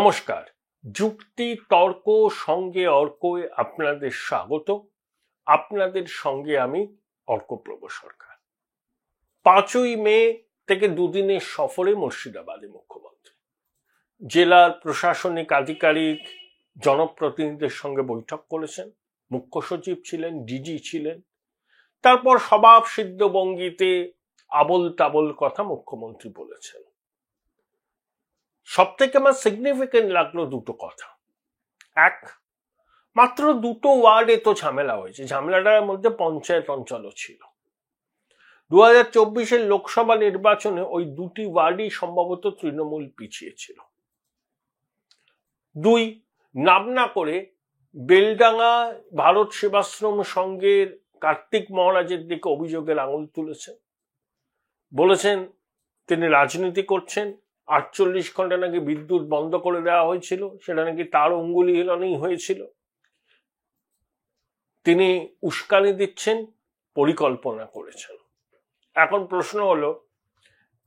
নমস্কার। যুক্তি তর্ক সঙ্গে অর্কয়ে আপনাদের স্বাগত। আপনাদের সঙ্গে আমি অর্কপ্রভ সরকার। 5ই মে থেকে দুদিনের সফরে মুর্শিদাবাদে মুখ্যমন্ত্রী জেলার প্রশাসনিক আধিকারিক জনপ্রতিনিধিদের সঙ্গে বৈঠক করেছেন। মুখ্য সচিব ছিলেন, ডিজি ছিলেন। তারপর স্বভাব সিদ্ধ ভঙ্গিতে আবোল তাবোল কথা মুখ্যমন্ত্রী বলেছেন। সব থেকে আমার সিগনিফিকেন্ট লাগলো দুটো কথা। এক, মাত্র দুটো ওয়ার্ডে তো ঝামেলা হয়েছে, ঝামেলাটার মধ্যে পঞ্চায়েত অঞ্চলও ছিল। 2024-এর লোকসভা নির্বাচনে ওই দুটি ওয়ার্ডই সম্ভবত তৃণমূল পিছিয়ে ছিল। দুই, নাম না করে বেলডাঙ্গা ভারত সেবাশ্রম সংঘের কার্তিক মহারাজের দিকে অভিযোগের আঙুল তুলেছেন। বলেছেন তিনি রাজনীতি করছেন। 48 ঘন্টা নাকি বিদ্যুৎ বন্ধ করে দেওয়া হয়েছিল, সেটা নাকি তার অঙ্গুলি হেলনেই হয়েছিল। তিনি উস্কানি দিচ্ছেন, পরিকল্পনা করেছেন। এখন প্রশ্ন হলো,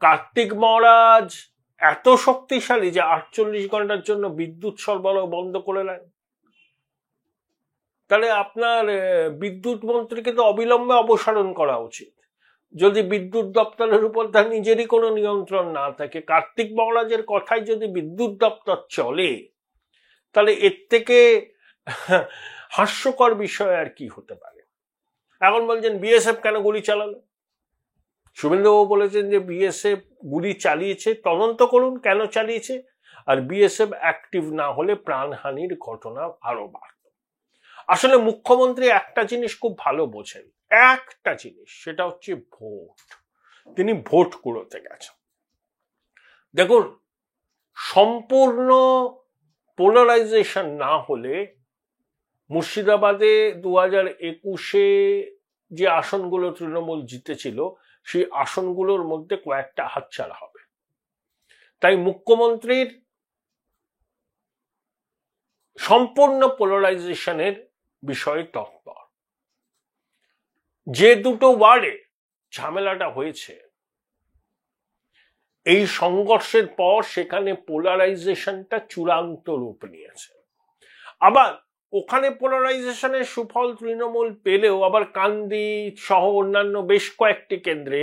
কার্তিক মহারাজ এত শক্তিশালী যে 48 ঘন্টার জন্য বিদ্যুৎ সরবরাহ বন্ধ করে দেন? তাহলে আপনার বিদ্যুৎ মন্ত্রীকে তো অবিলম্বে অপসারণ করা উচিত। যদি বিদ্যুৎ দপ্তরের উপর তার নিজেরই কোনো নিয়ন্ত্রণ না থাকে, কার্তিক মহারাজের কথায় যদি বিদ্যুৎ দপ্তর চলে, তাহলে এর থেকে হাস্যকর বিষয় আর কি হতে পারে? এখন বলছেন বিএসএফ কেন গুলি চালালো? শুভেন্দুবাবু বলেছেন যে বিএসএফ গুলি চালিয়েছে, তদন্ত করুন কেন চালিয়েছে, আর বিএসএফ অ্যাক্টিভ না হলে প্রাণহানির ঘটনা আরো বাড়ত। আসলে মুখ্যমন্ত্রী একটা জিনিস খুব ভালো বোঝেন, একটা জিনিস, সেটা হচ্ছে ভোট। তিনি ভোট কুড়োতে গেছেন। দেখুন, সম্পূর্ণ পোলারাইজেশন না হলে মুর্শিদাবাদে 2021-এ যে আসনগুলো তৃণমূল জিতেছিল, সেই আসনগুলোর মধ্যে কয়েকটা হাতছাড়া হবে। তাই মুখ্যমন্ত্রীর সম্পূর্ণ পোলারাইজেশনের বিষয়ে তৎপর। যে দুটো ওয়ার্ডে ঝামেলাটা হয়েছে, এই সংঘর্ষের পর সেখানে পোলারাইজেশনটা চূড়ান্ত রূপ নিয়েছে। আবার ওখানে পোলারাইজেশনের সুফল তৃণমূল পেলেও আবার কান্দি সহ অন্যান্য বেশ কয়েকটি কেন্দ্রে,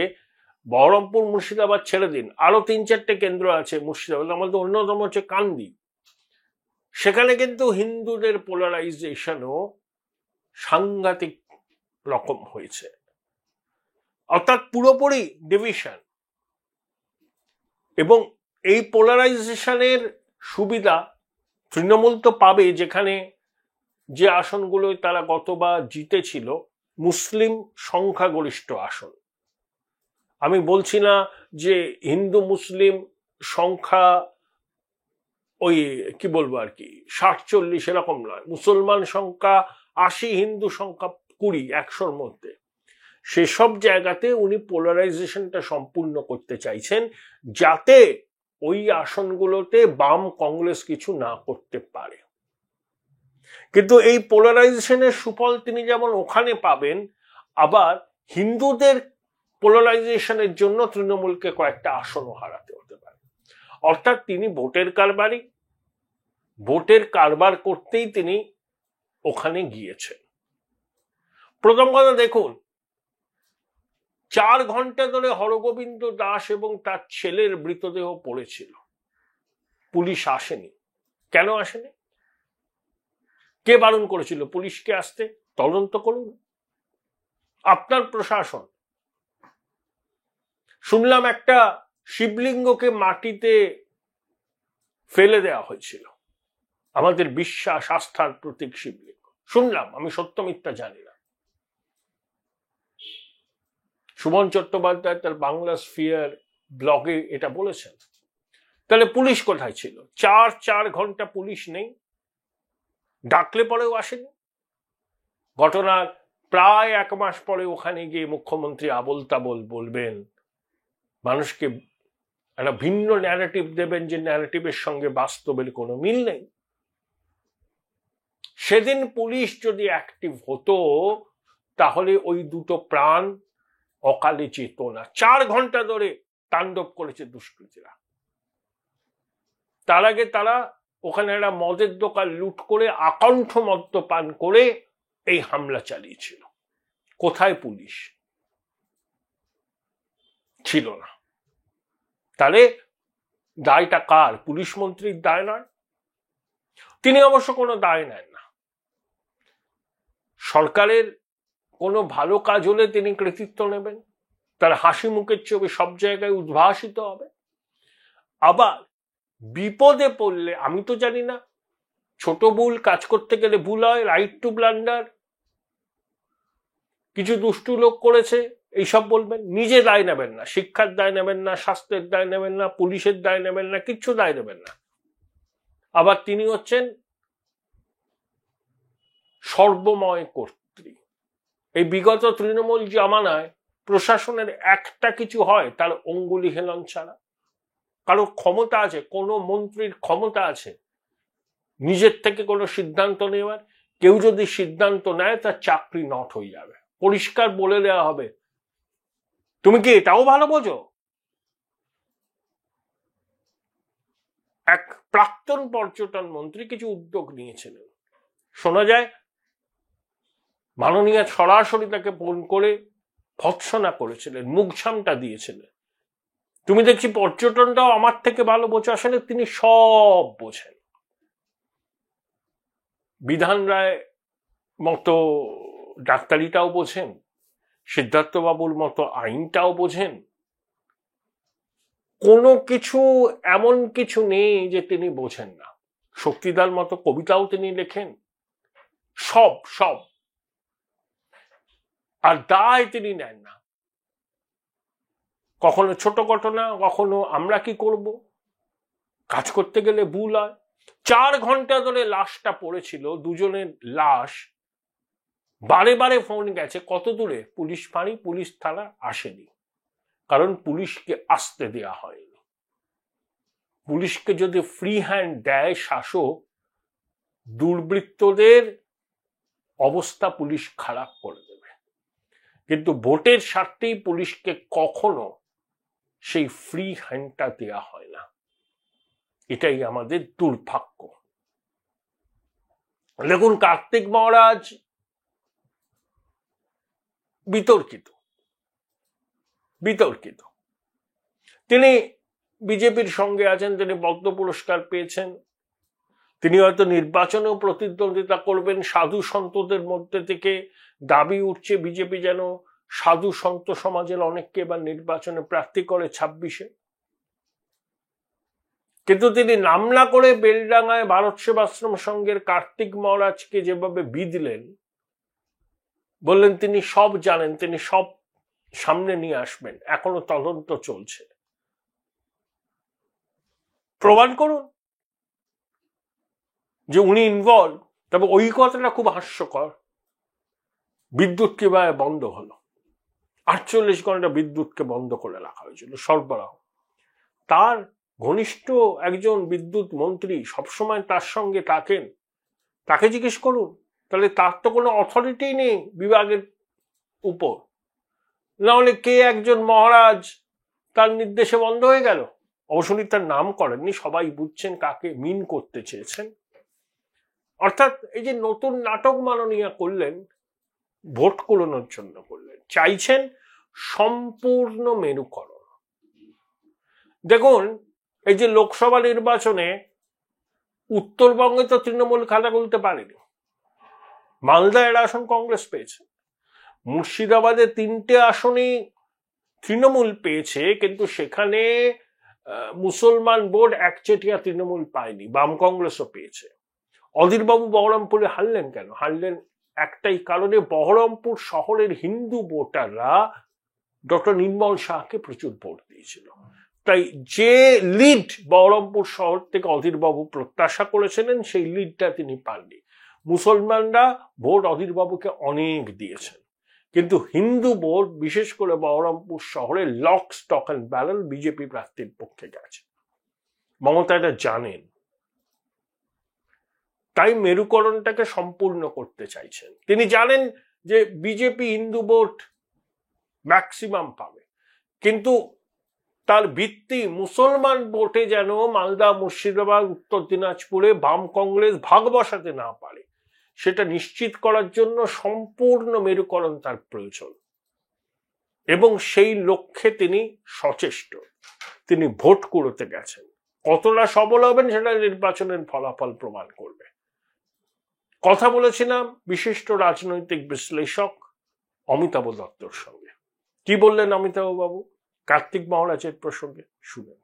বহরমপুর মুর্শিদাবাদ ছেড়ে দিন, আরো 3-4টে কেন্দ্র আছে মুর্শিদাবাদ, আমাদের অন্যতম হচ্ছে কান্দি। সেখানে কিন্তু হিন্দুদের পোলারাইজেশনও সাংঘাতিক রকম হয়েছে, অর্থাৎ পুরোপুরি ডিভিশন। এবং এই পোলারাইজেশনের সুবিধা তৃণমূল তো পাবে, যেখানে যে আসনগুলো তারা গতবার জিতেছিল মুসলিম সংখ্যাগরিষ্ঠ আসন। আমি বলছি না যে হিন্দু মুসলিম সংখ্যা ওই কি বলবো আর কি 60-40 এরকম নয়, মুসলমান সংখ্যা 80, হিন্দু সংখ্যা 20, 100-র মধ্যে। সেসব জায়গাতে উনি পোলারাইজেশনটা সম্পূর্ণ করতে চাইছেন, যাতে ওই আসনগুলোতে বাম কংগ্রেস কিছু না করতে পারে। কিন্তু এই পোলারাইজেশনের সুফল তিনি যেমন ওখানে পাবেন, আবার হিন্দুদের পোলারাইজেশনের জন্য তৃণমূলকে কয়েকটা আসনও হারাতে হতে পারে। অর্থাৎ তিনি ভোটের কারবার করতেই তিনি ওখানে গিয়েছেন। প্রথম কথা দেখুন, 4 ঘন্টা ধরে হরগোবিন্দ দাস এবং তার ছেলের মৃতদেহ পড়েছিল, পুলিশ আসেনি। কেন আসেনি? কে বারণ করেছিল পুলিশকে আসতে? তদন্ত করুন আপনার প্রশাসন। শুনলাম একটা শিবলিঙ্গকে মাটিতে ফেলে দেওয়া হয়েছিল, আমাদের বিশ্বাস আস্থার প্রতীক শিবলিঙ্গ। শুনলাম, আমি সত্য মিথ্যা জানি না। সুমন চট্টোপাধ্যায় তার বাংলা স্ফিয়ার ব্লগে এটা বলেছেন। তাহলে পুলিশ কোথায় ছিল? 4 ঘন্টা পুলিশ নেই, ডাকলে পরেও আসেনি। ঘটনার প্রায় 1 মাস পরে ওখানে গিয়ে মুখ্যমন্ত্রী আবোল তাবোল বলবেন, মানুষকে একটা ভিন্ন ন্যারেটিভ দেবেন, যে ন্যারেটিভের সঙ্গে বাস্তবের কোনো মিল নেই। সেদিন পুলিশ যদি অ্যাক্টিভ হতো, তাহলে ওই দুটো প্রাণ অকালে যেত না। 4 ঘন্টা ধরে তাণ্ডব করেছে দুষ্কৃতীরা। তার আগে তারা ওখানে একটা মদের দোকান লুট করে আকণ্ঠ মদ্যপান করে এই হামলা চালিয়েছিল। কোথায় পুলিশ? ছিল না। তাহলে দায়টা কার? পুলিশ মন্ত্রীর দায় নয়। তিনি অবশ্য কোনো দায় নেন না। সরকারের কোনো ভালো কাজ হলে তিনি কৃতিত্ব নেবেন, তার হাসি মুখের ছবি সব জায়গায় উদ্ভাসিত হবে। আবার বিপদে পড়লে, আমি তো জানি না, ছোট ভুল কাজ করতে গেলে ভুল হয়, রাইট টু ব্লান্ডার, কিছু দুষ্টু লোক করেছে এইসব বলবেন, নিজে দায় নেবেন না, শিক্ষার দায় নেবেন না, স্বাস্থ্যের দায় নেবেন না, পুলিশের দায় নেবেন না, কিচ্ছু দায় নেবেন না। আবার তিনি হচ্ছেন সর্বময় কর্ত্রী। এই বিগত তৃণমূল জামানায় প্রশাসনের একটা কিছু হয় তার অঙ্গুলি হেলন ছাড়া। কারো ক্ষমতা আছে, কোনো মন্ত্রীর ক্ষমতা আছে নিজের থেকে কোনো সিদ্ধান্ত নেওয়ার? কেউ যদি সিদ্ধান্ত নেয় তার চাকরি নট হয়ে যাবে, পরিষ্কার বলে দেওয়া হবে। তুমি কি এটাও ভালো বোঝো? এক প্রাক্তন পর্যটন মন্ত্রী কিছু উদ্যোগ নিয়েছিলেন, শোনা যায় মাননীয় সরাসরি তাকে ফোন করে ভৎসনা করেছিলেন, মুখঝামটা দিয়েছিলেন। তুমি দেখছি পর্যটনটাও আমার থেকে ভালো বোঝো। আসলে তিনি সব বোঝেন। বিধান রায় মতো ডাক্তারিটাও বোঝেন, সিদ্ধার্থ বাবুর মতো আইনটাও বোঝেন। কোনো কিছু এমন কিছু নেই যে তিনি বোঝেন না। শক্তিদার মতো কবিতাও তিনি লেখেন, সব সব। আর দায় তিনি নেন না। কখনো ছোট ঘটনা, কখনো আমরা কি করব, কাজ করতে গেলে ভুল হয়। 4 ঘন্টা ধরে লাশটা পড়েছিল, দুজনের লাশ, বারে বারে ফোন গেছে, কত দূরে পুলিশ ফাঁড়ি, পুলিশ থানা আসেনি, কারণ পুলিশকে আসতে দেয়া হয়নি। পুলিশকে যদি ফ্রি হ্যান্ড দেয় শাসক, দুর্বৃত্তদের অবস্থা পুলিশ খারাপ করে দেবে। কিন্তু ভোটের স্বার্থেই পুলিশকে কখনো সেই ফ্রি হ্যান্ডটা দেয়া হয় না। এটাই আমাদের দুর্ভাগ্য। দেখুন, কার্তিক মহারাজ বিতর্কিত। তিনি বিজেপির সঙ্গে আছেন, তিনি পদ্ম পুরস্কার পেয়েছেন, তিনি হয়তো নির্বাচনেও প্রতিদ্বন্দ্বিতা করবেন। সাধু সন্তদের মধ্যে থেকে দাবি উঠছে বিজেপি যেন সাধু সন্ত সমাজের অনেককে এবার নির্বাচনে প্রার্থী করে 26-এ। কিন্তু তিনি নাম না করে বেলডাঙ্গায় ভারত সেবাশ্রম সংঘের কার্তিক মহারাজকে যেভাবে বিঁধলেন, বললেন তিনি সব জানেন, তিনি সব সামনে নিয়ে আসবেন, এখনো তদন্ত চলছে। প্রমাণ করুন যে উনি ইনভলভ। তবে ওই কথাটা খুব হাস্যকর, বিদ্যুৎ কিভাবে বন্ধ হলো। 48 ঘন্টা বিদ্যুৎকে বন্ধ করে রাখা হয়েছিল, সরবরাহ। তার ঘনিষ্ঠ একজন বিদ্যুৎ মন্ত্রী সবসময় তার সঙ্গে থাকেন, তাকে জিজ্ঞেস করুন। তাহলে তার তো কোনো অথরিটি নেই বিভাগের উপর, না হলে কে একজন মহারাজ তার নির্দেশে বন্ধ হয়ে গেল। অবশ্যই তার নাম করেননি, সবাই বুঝছেন কাকে মিন করতে চেয়েছেন। অর্থাৎ এই যে নতুন নাটক মাননীয় করলেন, ভোট কুড়ানোর জন্য করলেন, চাইছেন সম্পূর্ণ মেরুকরণ। দেখুন, এই যে লোকসভা নির্বাচনে উত্তরবঙ্গে তো তৃণমূল খাতা খুলতে পারেনি, মালদায় একটা আসন কংগ্রেস পেয়েছে, মুর্শিদাবাদে 3টে আসনই তৃণমূল পেয়েছে, কিন্তু সেখানে মুসলমান বোর্ড একচেটিয়া তৃণমূল পায়নি, বাম কংগ্রেসও পেয়েছে। অধীরবাবু বহরমপুরে হারলেন কেন? হারলেন একটাই কারণে, বহরমপুর শহরের হিন্দু ভোটাররা ডক্টর নির্মল শাহকে প্রচুর ভোট দিয়েছিল। তাই যে লিড বহরমপুর শহর থেকে অধীরবাবু প্রত্যাশা করেছিলেন, সেই লিডটা তিনি পাননি। মুসলমানরা ভোট অধীরবাবুকে অনেক দিয়েছেন, কিন্তু হিন্দু ভোট বিশেষ করে বহরমপুর শহরে lock stock and barrel BJP প্রার্থীর পক্ষে গেছে। মমতা এটা জানেন, তাই মেরুকরণটাকে সম্পূর্ণ করতে চাইছেন। তিনি জানেন যে বিজেপি হিন্দু ভোট ম্যাক্সিমাম পাবে, কিন্তু তার ভিত্তি মুসলমান ভোটে যেন মালদা, মুর্শিদাবাদ, উত্তর দিনাজপুরে বাম কংগ্রেস ভাগ বসাতে না পারে, সেটা নিশ্চিত করার জন্য সম্পূর্ণ মেরুকরণ তার প্রয়োজন, এবং সেই লক্ষ্যে তিনি সচেষ্ট। তিনি ভোট কুড়োতে গেছেন। কতটা সফল হবেন সেটা নির্বাচনের ফলাফল প্রমাণ করবে। কথা বলেছিলাম বিশিষ্ট রাজনৈতিক বিশ্লেষক অমিতাভ দত্তর সঙ্গে। কি বললেন অমিতাভ বাবু কার্তিক মহারাজের প্রসঙ্গে শুনেন।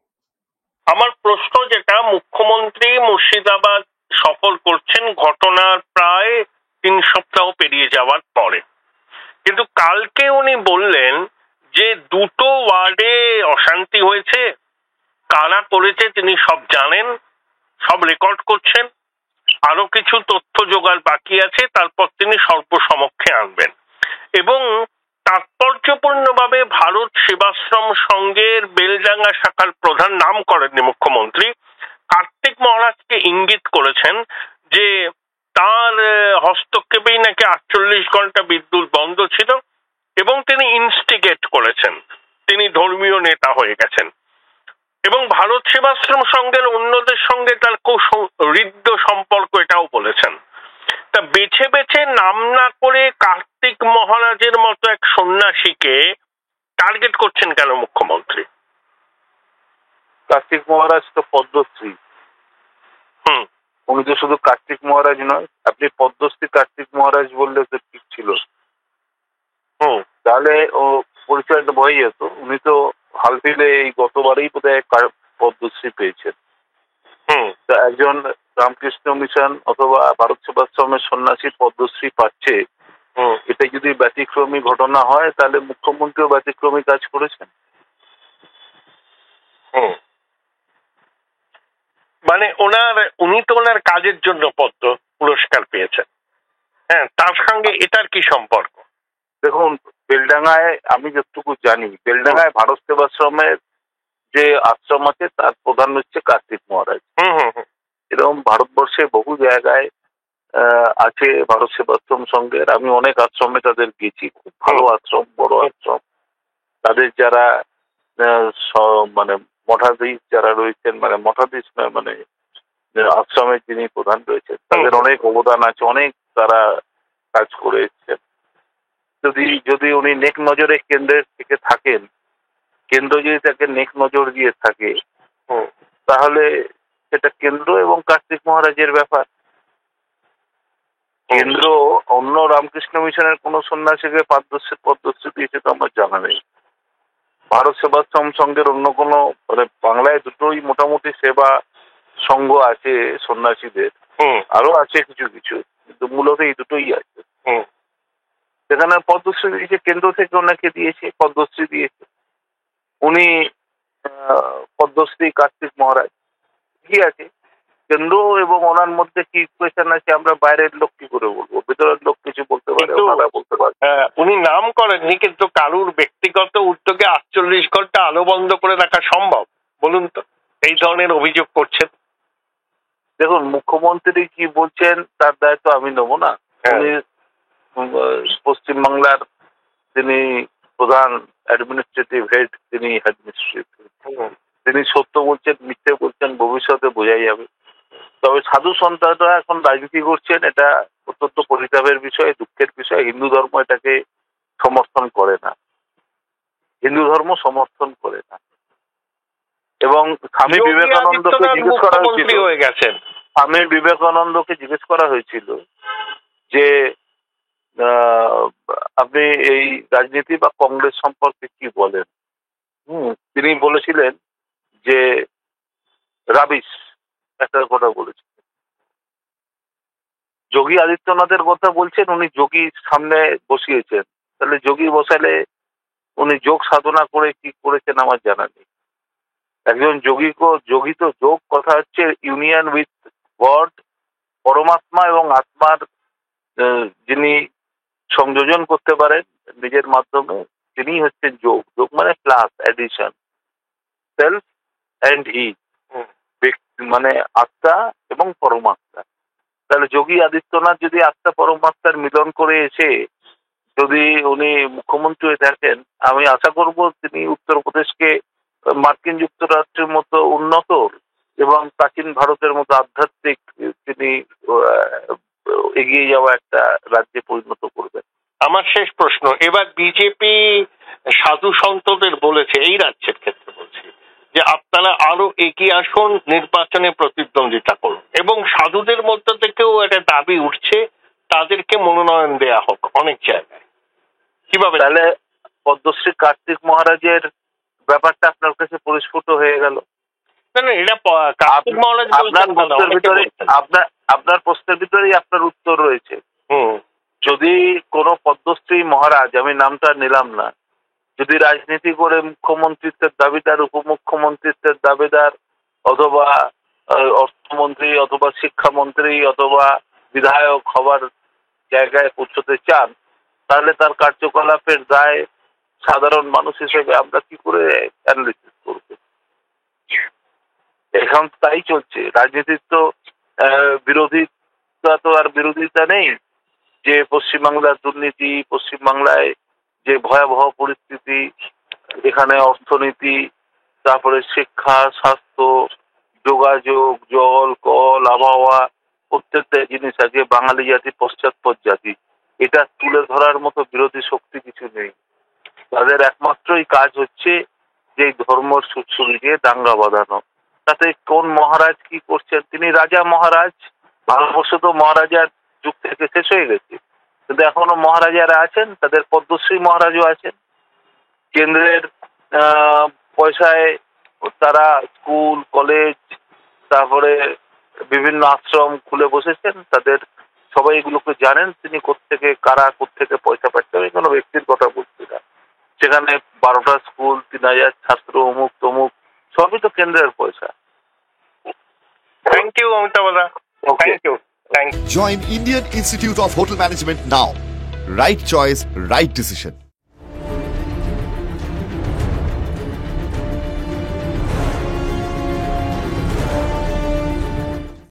আমার প্রশ্ন যেটা, মুখ্যমন্ত্রী মুর্শিদাবাদ সফর করছেন ঘটনার প্রায় 3 সপ্তাহ পেরিয়ে যাওয়ার পরে, কিন্তু কালকে উনি বললেন যে 2টো ওয়ার্ডে অশান্তি হয়েছে, কারা করেছে তিনি সব জানেন, সব রেকর্ড করছেন, আরো কিছু তথ্য জোগাড় বাকি আছে, তারপর তিনি সর্বসমক্ষে আনবেন। এবং তাৎপর্যপূর্ণভাবে ভারত সেবাশ্রম সংঘের বেলডাঙ্গা শাখার প্রধান, নাম করেননি মুখ্যমন্ত্রী, কার্তিক মহারাজকে ইঙ্গিত করেছেন যে তার হস্তক্ষেপেই নাকি 48 ঘন্টা বিদ্যুৎ বন্ধ ছিল, এবং তিনি ইনস্টিগেট করেছেন, তিনি ধর্মীয় নেতা হয়ে গেছেন, এবং ভারত সেবাশ্রম সংঘের অন্যদের সঙ্গে তার খুব হৃদ্য সম্পর্ক, এটাও বলেছেন। তা বেছে বেছে নাম না করে কার্তিক মহারাজের মতো এক সন্ন্যাসীকে টার্গেট করছেন কেন মুখ্যমন্ত্রী? কার্তিক মহারাজ তো পদ্মশ্রী। উনি তো শুধু কার্তিক মহারাজ নয়, আপনি পদ্মশ্রী কার্তিক মহারাজ বললে তো ঠিক ছিল, তাহলে ও পরিচয়টা হয়ে যেত। উনি তো হালফিলে এই গতবারেই বোধহয় পদ্মশ্রী পেয়েছেন। একজন রামকৃষ্ণ মিশন অথবা ভারত সেবাশ্রমের সন্ন্যাসী পদ্মশ্রী পাচ্ছে, এটা যদি ব্যতিক্রমী ঘটনা হয় তাহলে মুখ্যমন্ত্রীও ব্যতিক্রমী কাজ করেছেন। মানে উনি তো ওনার কাজের জন্য পদ্ম পুরস্কার পেয়েছেন, হ্যাঁ, তার সঙ্গে এটার কি সম্পর্ক? দেখুন, বেলডাঙ্গায় আমি যতটুকু জানি, বেলডাঙ্গায় ভারত সেবাশ্রমের যে আশ্রম আছে তার প্রধান হচ্ছে কার্তিক মহারাজ। এরকম ভারতবর্ষে বহু জায়গায় আছে ভারত সেবাশ্রম সংঘের। আমি অনেক আশ্রমে তাদের গেছি, খুব ভালো আশ্রম, বড় আশ্রম। তাদের যারা মানে মঠাধীশ যারা রয়েছেন, মানে মঠাধীশ নয়, মানে আশ্রমের যিনি প্রধান রয়েছেন, তাদের অনেক অবদান আছে, অনেক তারা কাজ করে এসেছেন। যদি উনি নেক নজরে কেন্দ্রের থেকে থাকেন, কেন্দ্র যদি তাকে নেক নজর দিয়ে থাকে, তাহলে সেটা কেন্দ্র এবং কার্তিক মহারাজের ব্যাপার। কেন্দ্র অন্য রামকৃষ্ণ মিশনের কোন সন্ন্যাসীকে পদ্মশ্রী দিয়েছে তো আমার জানা নেই। ভারত সেবাশ্রম সংঘের অন্য কোনো, মানে বাংলায় দুটোই মোটামুটি সেবা সংঘ আছে সন্ন্যাসীদের, আরো আছে কিছু কিছু, কিন্তু মূলত এই দুটোই আছে। সেখানে পদ্মশ্রী দিয়েছে, কেন্দ্র থেকে ওনাকে দিয়েছে, পদ্মশ্রী দিয়েছে। উনি পদ্মশ্রী কার্তিক মহারাজ, কি আছে, কেন্দ্র এবং ওনার মধ্যে কি ইকুয়েশন আছে আমরা বাইরের লোক কি করে বলবো? ভেতরের লোক কিছু বলতে পারে, ওনারা বলতে পারে। উনি নাম করেননি, কিন্তু কারুর ব্যক্তিগত উদ্যোগে 48 ঘন্টা আলো বন্ধ করে রাখা সম্ভব? বলুন তো, এই ধরনের অভিযোগ করছেন। দেখুন, মুখ্যমন্ত্রী কি বলছেন তার দায়িত্ব আমি নেবো না। উনি পশ্চিমবাংলার তিনি প্রধান অ্যাডমিনিস্ট্রেটিভ হেড, তিনি অ্যাডমিনিস্ট্রেটিভ, তিনি সত্য বলছেন মিথ্যে বলছেন ভবিষ্যতে বোঝাই যাবে। তবে সাধু সন্তানরা এখন রাজনীতি করছেন, এটা অত্যন্ত পরিতাপের বিষয়, দুঃখের বিষয়। হিন্দু ধর্ম এটাকে সমর্থন করে না, হিন্দু ধর্ম সমর্থন করে না। এবং স্বামী বিবেকানন্দকে জিজ্ঞেস করা হয়েছিল, স্বামী বিবেকানন্দকে জিজ্ঞেস করা হয়েছিল যে আপনি এই রাজনীতি বা কংগ্রেস সম্পর্কে কি বলেন। তিনি বলেছিলেন যে রাবিশ, একটা কথা বলেছিলেন। যোগী আদিত্যনাথের কথা বলছেন, উনি যোগী সামনে বসিয়েছেন, তাহলে যোগী বসালে উনি যোগ সাধনা করে কি করেছেন আমার জানা নেই। একজন যোগী তো যোগ কথা হচ্ছে ইউনিয়ন উইথ গড, পরমাত্মা এবং আত্মার যিনি সংযোজন করতে পারেন নিজের মাধ্যমে, তিনি হচ্ছেন যোগ। যোগ মানে plus, addition, self and he, মানে আত্মা এবং পরমাত্মা। তাহলে যোগী আদিত্যনাথ যদি আত্মা পরমাত্মার মিলন করে এসে যদি উনি মুখ্যমন্ত্রী হয়ে থাকেন, আমি আশা করব তিনি উত্তরপ্রদেশকে মার্কিন যুক্তরাষ্ট্রের মতো উন্নত এবং প্রাচীন ভারতের মতো আধ্যাত্মিক তিনি এগিয়ে যাওয়া একটা রাজ্যে পরিণত করবেন। আমার শেষ প্রশ্ন, এবার বিজেপি সাধু সন্তদের বলেছে, এই রাজ্যের ক্ষেত্রে বলছি, যে আপনারা আরো এগিয়ে আসুন, নির্বাচনে প্রতিদ্বন্দ্বিতা করুন, এবং সাধুদের মধ্যে থেকেও একটা দাবি উঠছে তাদেরকে মনোনয়ন দেয়া হোক অনেক জায়গায়। কিভাবে? তাহলে পদ্মশ্রী কার্তিক মহারাজের ব্যাপারটা আপনার কাছে পরিস্ফুট হয়ে গেল। না না, এটা কার্তিক মহারাজ আপনার প্রশ্নের ভিতরেই আপনার উত্তর রয়েছে। যদি কোনো পদ্মশ্রী মহারাজ, আমি নামটা নিলাম না, যদি রাজনীতি করে মুখ্যমন্ত্রিত্বের দাবিদার, উপমুখ্যমন্ত্রিত্বের দাবিদার, অথবা অর্থমন্ত্রী অথবা শিক্ষামন্ত্রী অথবা বিধায়ক হবার জায়গায় পৌঁছতে চান, তাহলে তার কার্যকলাপের দায় সাধারণ মানুষ হিসেবে আমরা কি করে অ্যানালিসিস করব? এখন তাই চলছে। রাজনীতির তো বিরোধিতা তো আর বিরোধিতা নেই, যে পশ্চিমবাংলার দুর্নীতি, পশ্চিমবাংলায় যে ভয়াবহ পরিস্থিতি, এখানে অর্থনীতি, তারপরে শিক্ষা, স্বাস্থ্য, যোগাযোগ, জল, কল, আবহাওয়া, প্রত্যেকটা জিনিস আজকে বাঙালি জাতি পশ্চাৎপদ জাতি, এটা তুলে ধরার মতো বিরোধী শক্তি কিছু নেই। তাদের একমাত্রই কাজ হচ্ছে যে ধর্মর সুরসুরি দিয়ে দাঙ্গা বাঁধানো। তাতে কোন মহারাজ কি করছেন? তিনি রাজা মহারাজ। ভারতবর্ষ তো মহারাজার যুগ থেকে শেষ হয়ে গেছে, কিন্তু এখনো মহারাজারা আছেন, তাদের পদ্মশ্রী মহারাজও আছেন। কেন্দ্রের পয়সায় তারা স্কুল, কলেজ, তারপরে বিভিন্ন আশ্রম খুলে বসেছেন। তাদের সবাই এগুলোকে জানেন, তিনি কোত্থেকে কারা কোত্থেকে পয়সা পাচ্ছে। আমি কোনো ব্যক্তির কথা বলছি না। সেখানে 12টা স্কুল, 3000 ছাত্র, অমুক তমুক, সবই তো কেন্দ্রের পয়সা। থ্যাংক ইউ অমিতাভ দা, thank you. Join Indian Institute of Hotel Management now. Right choice, right decision.